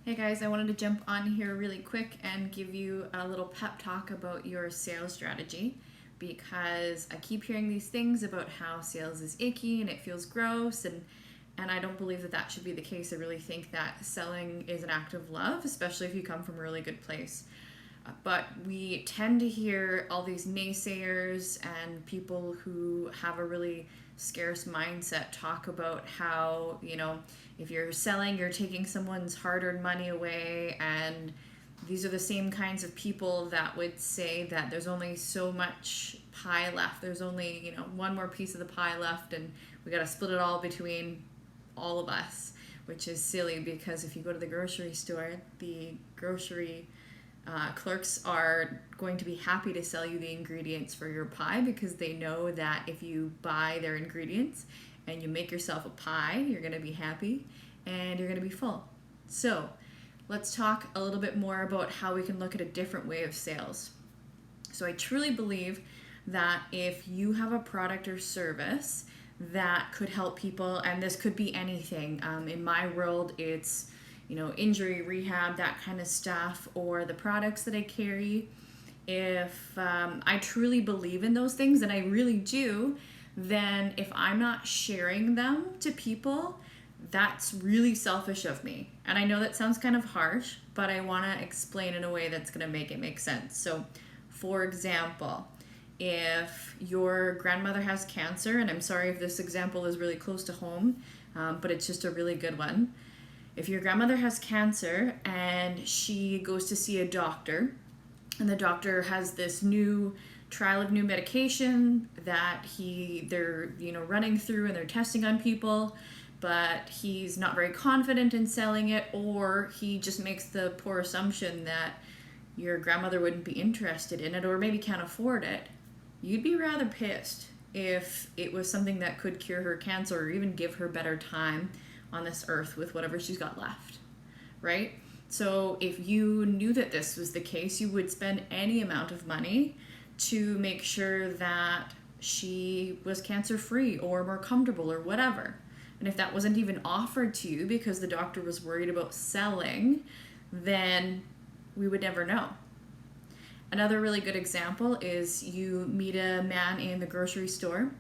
Hey guys, I wanted to jump on here really quick and give you a little pep talk about your sales strategy because I keep hearing these things about how sales is icky and it feels gross and I don't believe that that should be the case. I really think that selling is an act of love, especially if you come from a really good place. But we tend to hear all these naysayers and people who have a really scarce mindset talk about how, if you're selling, you're taking someone's hard-earned money away. And these are the same kinds of people that would say that there's only so much pie left. There's only, one more piece of the pie left and we got to split it all between all of us, which is silly because if you go to the grocery store, the grocery clerks are going to be happy to sell you the ingredients for your pie because they know that if you buy their ingredients and you make yourself a pie, you're going to be happy and you're going to be full. So let's talk a little bit more about how we can look at a different way of sales. So I truly believe that if you have a product or service that could help people, and this could be anything. In my world, it's injury rehab, that kind of stuff, or the products that I carry. If I truly believe in those things, and I really do, then if I'm not sharing them to people, that's really selfish of me. And I know that sounds kind of harsh, but I want to explain in a way that's going to make it make sense. So, for example, if your grandmother has cancer, and I'm sorry if this example is really close to home, but it's just a really good one. If your grandmother has cancer and she goes to see a doctor, and the doctor has this new trial of new medication that they're running through and they're testing on people, but he's not very confident in selling it, or he just makes the poor assumption that your grandmother wouldn't be interested in it or maybe can't afford it, you'd be rather pissed if it was something that could cure her cancer or even give her better time on this earth with whatever she's got left, right? So if you knew that this was the case, you would spend any amount of money to make sure that she was cancer-free or more comfortable or whatever. And if that wasn't even offered to you because the doctor was worried about selling, then we would never know. Another really good example is you meet a man in the grocery store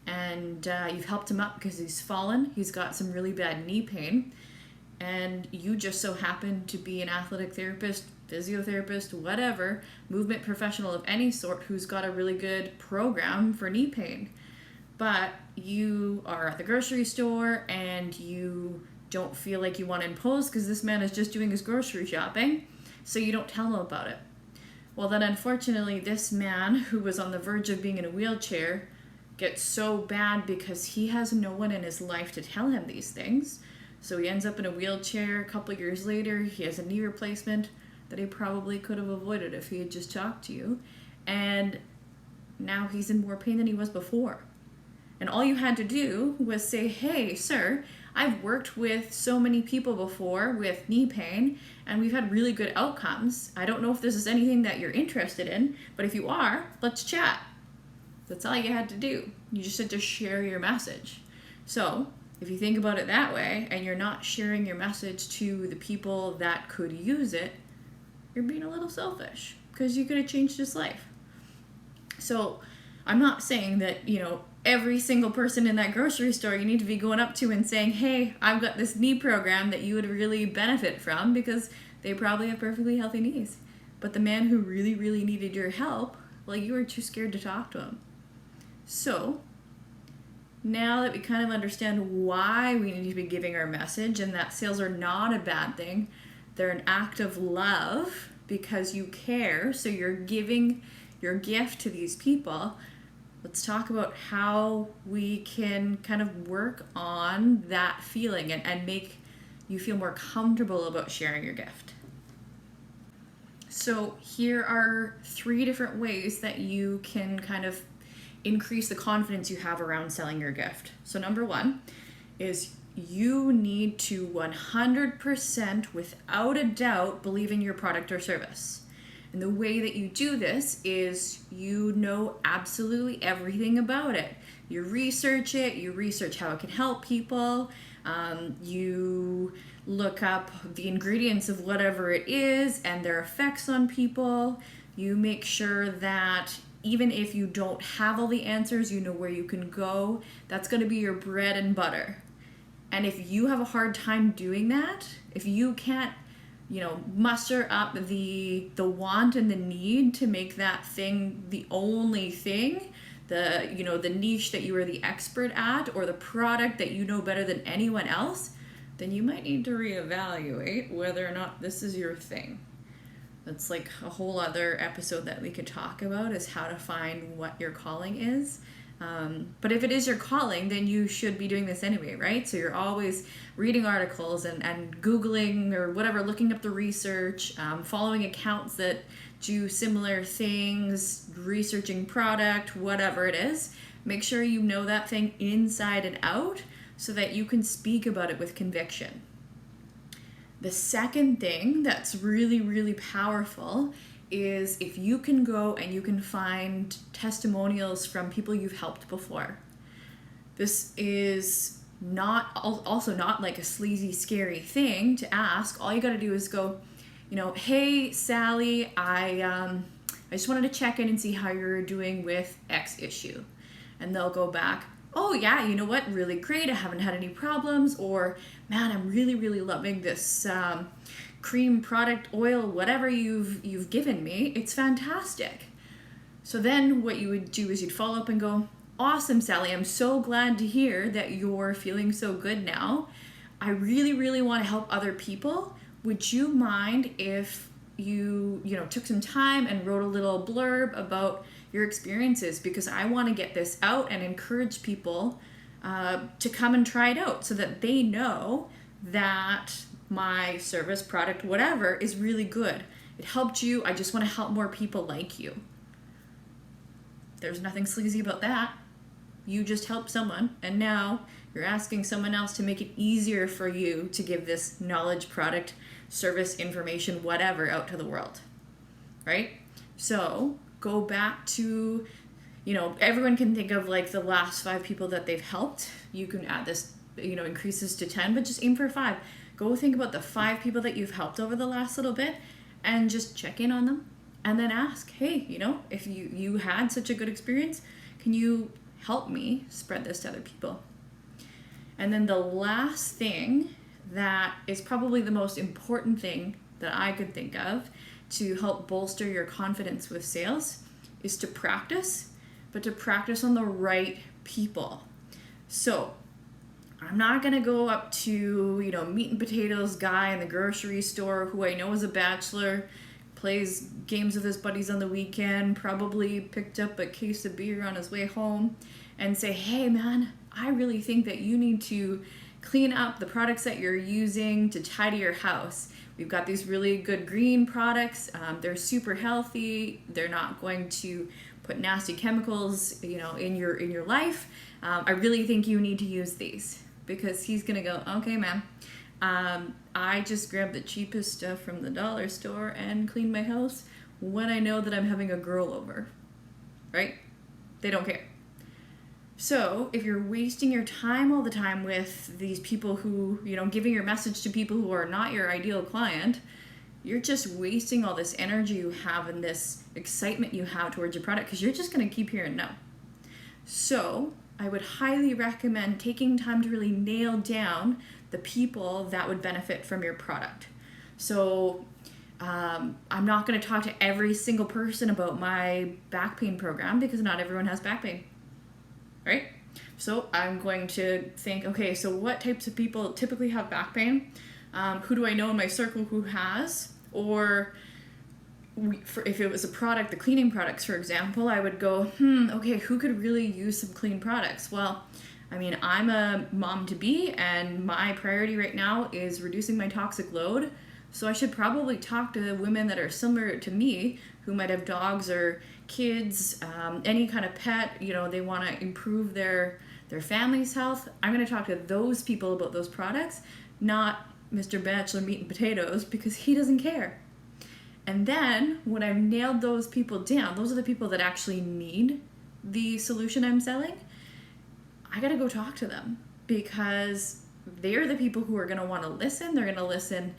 and you've helped him up because he's fallen. He's got some really bad knee pain. And you just so happen to be an athletic therapist, physiotherapist, whatever, movement professional of any sort who's got a really good program for knee pain. But you are at the grocery store and you don't feel like you want to impose because this man is just doing his grocery shopping, so you don't tell him about it. Well, then unfortunately, this man who was on the verge of being in a wheelchair gets so bad because he has no one in his life to tell him these things. So he ends up in a wheelchair. A couple years later, he has a knee replacement that he probably could have avoided if he had just talked to you. And now he's in more pain than he was before. And all you had to do was say, hey, sir, I've worked with so many people before with knee pain, and we've had really good outcomes. I don't know if this is anything that you're interested in, but if you are, let's chat. That's all you had to do. You just had to share your message. So if you think about it that way, and you're not sharing your message to the people that could use it, you're being a little selfish because you could have changed his life. So I'm not saying that, every single person in that grocery store you need to be going up to and saying, hey, I've got this knee program that you would really benefit from, because they probably have perfectly healthy knees. But the man who really, really needed your help, well, you were too scared to talk to him. So now that we kind of understand why we need to be giving our message and that sales are not a bad thing, they're an act of love because you care, so you're giving your gift to these people. Let's talk about how we can kind of work on that feeling and make you feel more comfortable about sharing your gift. So here are 3 different ways that you can kind of increase the confidence you have around selling your gift. So number 1 is you need to 100% without a doubt believe in your product or service. And the way that you do this is you know absolutely everything about it. You research it, you research how it can help people, You look up the ingredients of whatever it is and their effects on people. You make sure that even if you don't have all the answers, you know where you can go. That's going to be your bread and butter. And if you have a hard time doing that, if you can't, muster up the want and the need to make that thing the only thing, the niche that you are the expert at, or the product that you know better than anyone else, then you might need to reevaluate whether or not this is your thing. That's like a whole other episode that we could talk about, is how to find what your calling is. But if it is your calling, then you should be doing this anyway, right? So you're always reading articles and Googling or whatever, looking up the research, following accounts that do similar things, researching product, whatever it is. Make sure you know that thing inside and out so that you can speak about it with conviction. The second thing that's really, really powerful is if you can go and you can find testimonials from people you've helped before. This is also not like a sleazy, scary thing to ask. All you got to do is go, hey, Sally, I just wanted to check in and see how you're doing with X issue. And they'll go back, oh yeah, you know what, really great, I haven't had any problems. Or, man, I'm really, really loving this cream, product, oil, whatever you've given me. It's fantastic. So then what you would do is you'd follow up and go, awesome, Sally, I'm so glad to hear that you're feeling so good now. I really, really want to help other people. Would you mind if you took some time and wrote a little blurb about your experiences, because I want to get this out and encourage people to come and try it out so that they know that my service, product, whatever is really good. It helped you. I just want to help more people like you. There's nothing sleazy about that. You just helped someone, and now you're asking someone else to make it easier for you to give this knowledge, product, service, information, whatever out to the world, right? So go back to, everyone can think of like the last 5 people that they've helped. You can add this, increases to 10, but just aim for 5. Go think about the 5 people that you've helped over the last little bit and just check in on them, and then ask, hey, if you had such a good experience, can you help me spread this to other people? And then the last thing that is probably the most important thing that I could think of to help bolster your confidence with sales is to practice, but to practice on the right people. So I'm not going to go up to, meat and potatoes guy in the grocery store who I know is a bachelor, plays games with his buddies on the weekend, probably picked up a case of beer on his way home, and say, hey man, I really think that you need to clean up the products that you're using to tidy your house. We've got these really good green products. They're super healthy. They're not going to put nasty chemicals, in your life. I really think you need to use these. Because he's gonna go, okay, man, I just grabbed the cheapest stuff from the dollar store and cleaned my house when I know that I'm having a girl over, right? They don't care. So if you're wasting your time all the time with these people who, giving your message to people who are not your ideal client, you're just wasting all this energy you have and this excitement you have towards your product, because you're just gonna keep hearing no. So I would highly recommend taking time to really nail down the people that would benefit from your product. So I'm not going to talk to every single person about my back pain program, because not everyone has back pain, right? So I'm going to think, okay, so what types of people typically have back pain? Who do I know in my circle who has? Or if it was a product, the cleaning products, for example, I would go, okay, who could really use some clean products? Well, I'm a mom-to-be, and my priority right now is reducing my toxic load. So I should probably talk to women that are similar to me, who might have dogs or kids, any kind of pet, they want to improve their family's health. I'm going to talk to those people about those products, not Mr. Bachelor Meat and Potatoes, because he doesn't care. And then when I've nailed those people down, those are the people that actually need the solution I'm selling, I got to go talk to them, because they're the people who are going to want to listen. They're going to listen,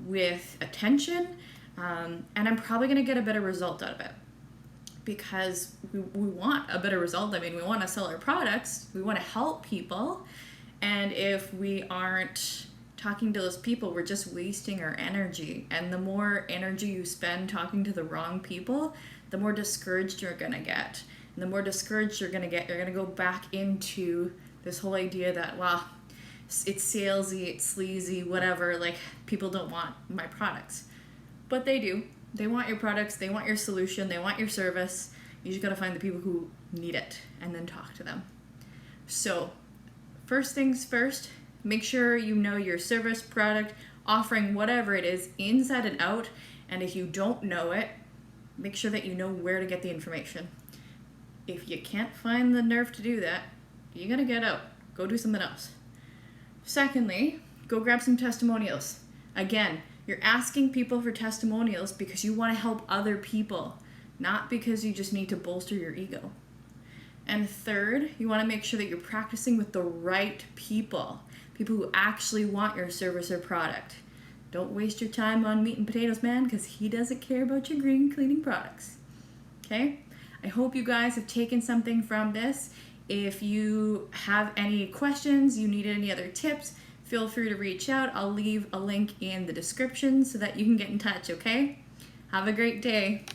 with attention. And I'm probably going to get a better result out of it, because we want a better result. I mean, we want to sell our products. We want to help people. And if we aren't talking to those people, we're just wasting our energy. And the more energy you spend talking to the wrong people, the more discouraged you're going to get. And the more discouraged you're going to get, you're going to go back into this whole idea that, well, it's salesy, it's sleazy, whatever, like people don't want my products. But they do. They want your products, they want your solution, they want your service. You just gotta find the people who need it and then talk to them. So, first things first, make sure you know your service, product, offering, whatever it is, inside and out. And if you don't know it, make sure that you know where to get the information. If you can't find the nerve to do that, you gotta get out. Go do something else. Secondly, go grab some testimonials. Again, you're asking people for testimonials because you want to help other people, not because you just need to bolster your ego. And third, you want to make sure that you're practicing with the right people who actually want your service or product. Don't waste your time on meat and potatoes, man, because he doesn't care about your green cleaning products. Okay? I hope you guys have taken something from this. If you have any questions, you need any other tips, feel free to reach out. I'll leave a link in the description so that you can get in touch, okay? Have a great day.